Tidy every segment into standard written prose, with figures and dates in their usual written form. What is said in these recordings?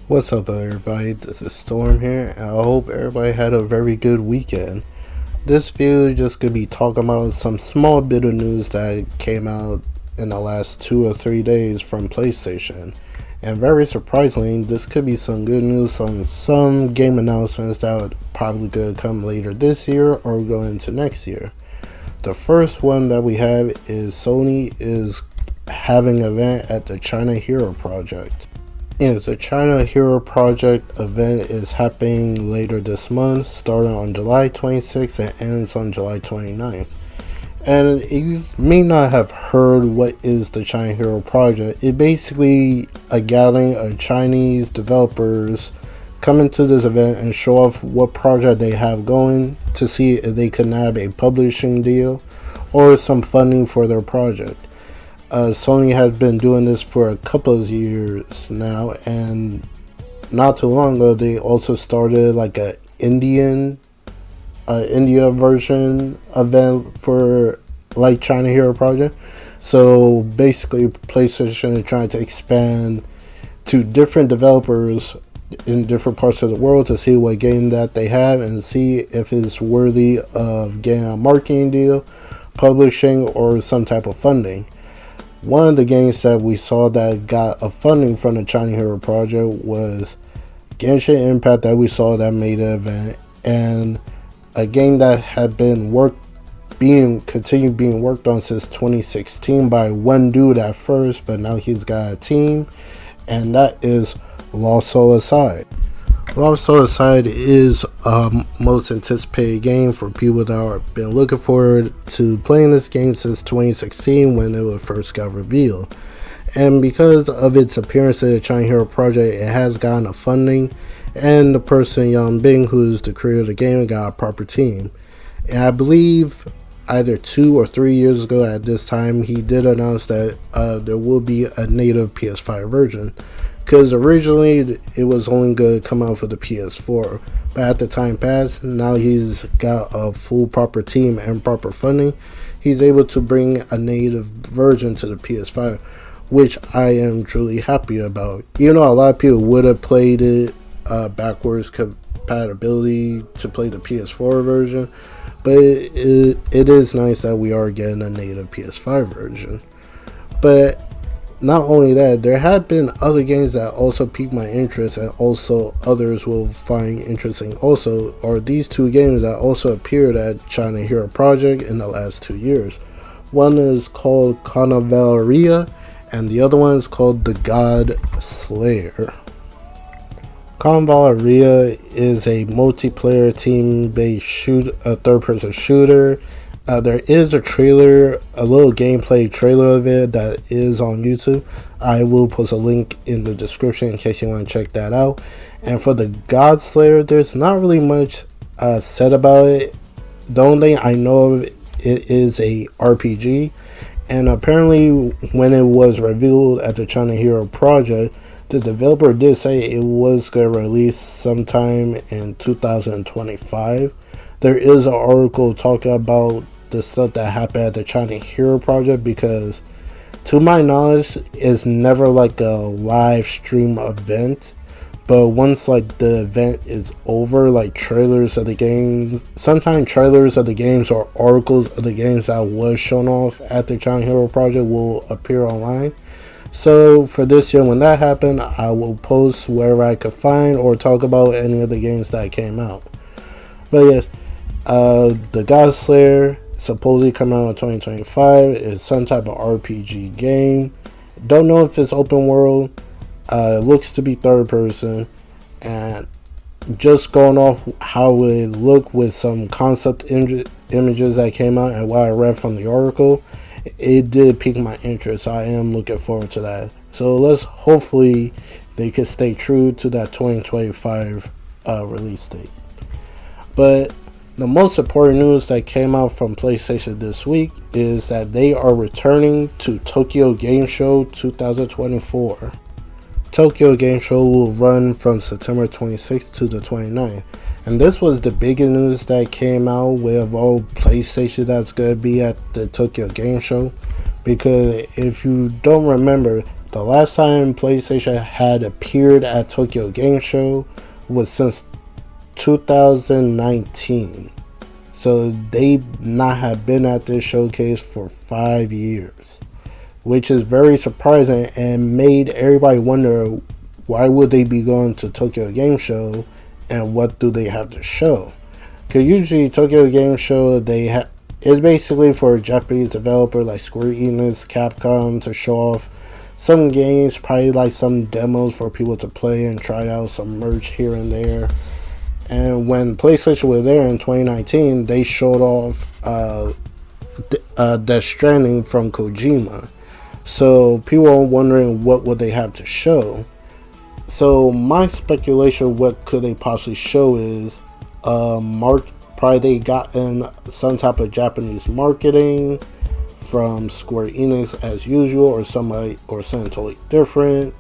What's up, everybody? This is Storm here, and I hope everybody had a very good weekend. This video is just gonna be talking about some small bit of news that came out in the last 2 or 3 days from PlayStation. And very surprisingly, this could be some good news on some game announcements that would probably gonna come later this year or go into next year. The first one that we have is Sony is having an event at the China Hero Project. Yes, the China Hero Project event is happening later this month, starting on July 26th and ends on July 29th. And you may not have heard what is the China Hero Project. It's basically a gathering of Chinese developers coming to this event and show off what project they have going to see if they can nab a publishing deal or some funding for their project. Sony has been doing this for a couple of years now, and not too long ago they also started like a India version event for like China Hero Project. So basically, PlayStation is trying to expand to different developers in different parts of the world to see what game that they have and see if it's worthy of getting a marketing deal, publishing, or some type of funding. One of the games that we saw that got a funding from the China Hero Project was Genshin Impact that we saw that made an event, and a game that had been continued being worked on since 2016 by one dude at first, but now he's got a team, and that is Lost Soul Aside. Lost Soul Aside is most anticipated game for people that have been looking forward to playing this game since 2016 when it first got revealed. And because of its appearance at the China Hero Project, it has gotten a funding, and the person Yang Bing, who's the creator of the game, got a proper team. And I believe either 2 or 3 years ago at this time, he did announce that there will be a native PS5 version. Because originally it was only going to come out for the PS4, but at the time passed, now he's got a full proper team and proper funding. He's able to bring a native version to the PS5, which I am truly happy about. You know, a lot of people would have played it backwards compatibility to play the PS4 version, but it is nice that we are getting a native PS5 version. But not only that, there had been other games that also piqued my interest, and also others will find interesting also, are these two games that also appeared at China Hero Project in the last 2 years. One is called Cannavaleria, and the other one is called The God Slayer. Cannavaleria is a multiplayer team-based a third-person shooter. There is a trailer, a little gameplay trailer of it that is on YouTube. I will post a link in the description in case you want to check that out. And for the God Slayer, there's not really much said about it. The only thing I know of it is a RPG. And apparently when it was revealed at the China Hero Project, the developer did say it was going to release sometime in 2025. There is an article talking about the stuff that happened at the China Hero Project, because to my knowledge it's never like a live stream event, but once like the event is over, like trailers of the games, sometimes trailers of the games or articles of the games that was shown off at the China Hero Project will appear online. So for this year, when that happened, I will post wherever I could find or talk about any of the games that came out. But yes, the God Slayer supposedly coming out in 2025. It's some type of RPG game. Don't know if it's open world. It looks to be third person, and just going off how it looked with some concept images that came out and what I read from the article, it did pique my interest. I am looking forward to that. So let's hopefully they can stay true to that 2025 release date. But the most important news that came out from PlayStation this week is that they are returning to Tokyo Game Show 2024. Tokyo Game Show will run from September 26th to the 29th. And this was the biggest news that came out with all PlayStation that's going to be at the Tokyo Game Show. Because if you don't remember, the last time PlayStation had appeared at Tokyo Game Show was since 2019. So they not have been at this showcase for 5 years, which is very surprising and made everybody wonder why would they be going to Tokyo Game Show and what do they have to show. Because usually Tokyo Game Show is basically for a Japanese developer like Square Enix, Capcom to show off some games, probably like some demos for people to play and try out some merch here and there. And when PlayStation was there in 2019, they showed off Death Stranding from Kojima. So people are wondering what would they have to show. So my speculation, what could they possibly show is probably they gotten some type of Japanese marketing from Square Enix as usual, or something totally different.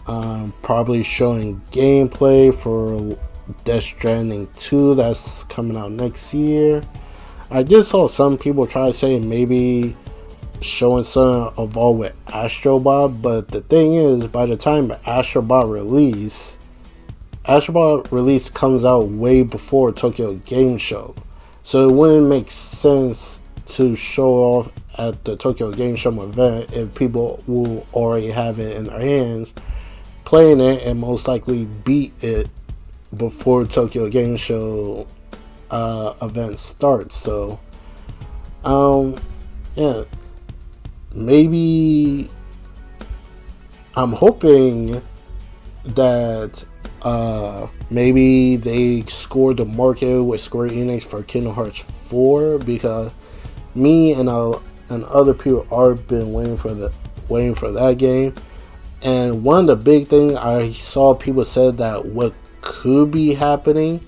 Probably showing gameplay for Death Stranding 2 that's coming out next year. I just saw some people try to say maybe showing something involved with Astrobot, but the thing is, by the time Astrobot release comes out way before Tokyo Game Show, so it wouldn't make sense to show off at the Tokyo Game Show event if people will already have it in their hands, playing it, and most likely beat it before Tokyo Game Show event starts. So yeah, maybe I'm hoping that maybe they scored the market with Square Enix for Kingdom Hearts 4, because me and other people are been waiting for that game. And one of the big things I saw people said that what could be happening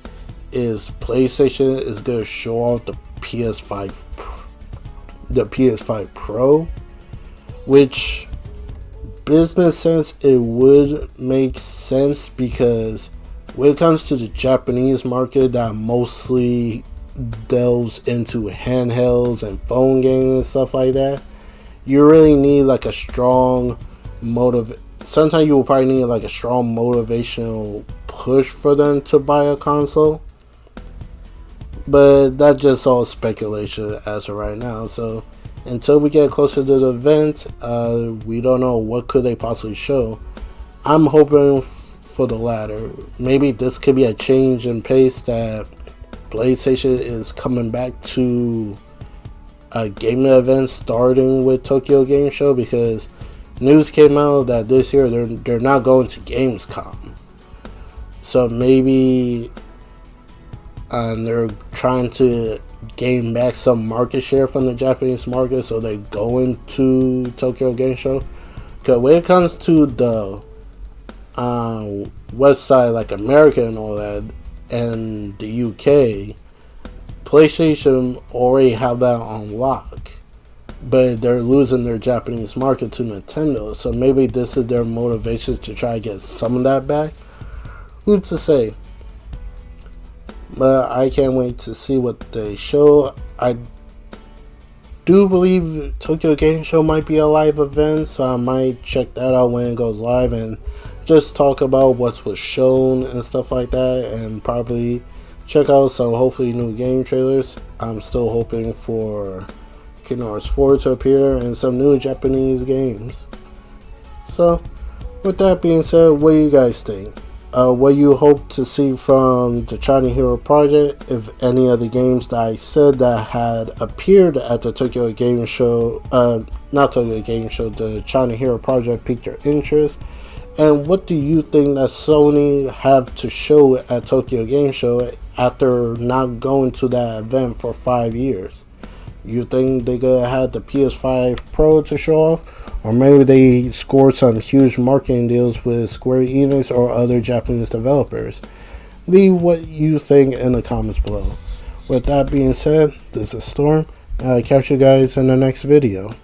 is PlayStation is going to show off the PS5 Pro, which business sense it would make sense, because when it comes to the Japanese market that mostly delves into handhelds and phone games and stuff like that, you really need like a strong sometimes you will probably need like a strong motivational push for them to buy a console, but that's just all speculation as of right now. So until we get closer to the event, we don't know what could they possibly show. I'm hoping for the latter. Maybe this could be a change in pace, that PlayStation is coming back to a gaming event starting with Tokyo Game Show, because news came out that this year they're not going to Gamescom. So maybe they're trying to gain back some market share from the Japanese market, so they go into Tokyo Game Show. Because when it comes to the west side, like America and all that, and the UK, PlayStation already have that on lock, but they're losing their Japanese market to Nintendo. So maybe this is their motivation to try to get some of that back. Who's to say? But I can't wait to see what they show. I do believe Tokyo Game Show might be a live event, so I might check that out when it goes live and just talk about what was shown and stuff like that, and probably check out some hopefully new game trailers. I'm still hoping for Kingdom Hearts 4 to appear and some new Japanese games. So with that being said, what do you guys think? What you hope to see from the China Hero Project, if any of the games that I said that had appeared at the Tokyo Game Show, not Tokyo Game Show, the China Hero Project piqued your interest, and what do you think that Sony have to show at Tokyo Game Show after not going to that event for 5 years? You think they're gonna have the PS5 Pro to show off? Or maybe they scored some huge marketing deals with Square Enix or other Japanese developers. Leave what you think in the comments below. With that being said, this is Storm, and I'll catch you guys in the next video.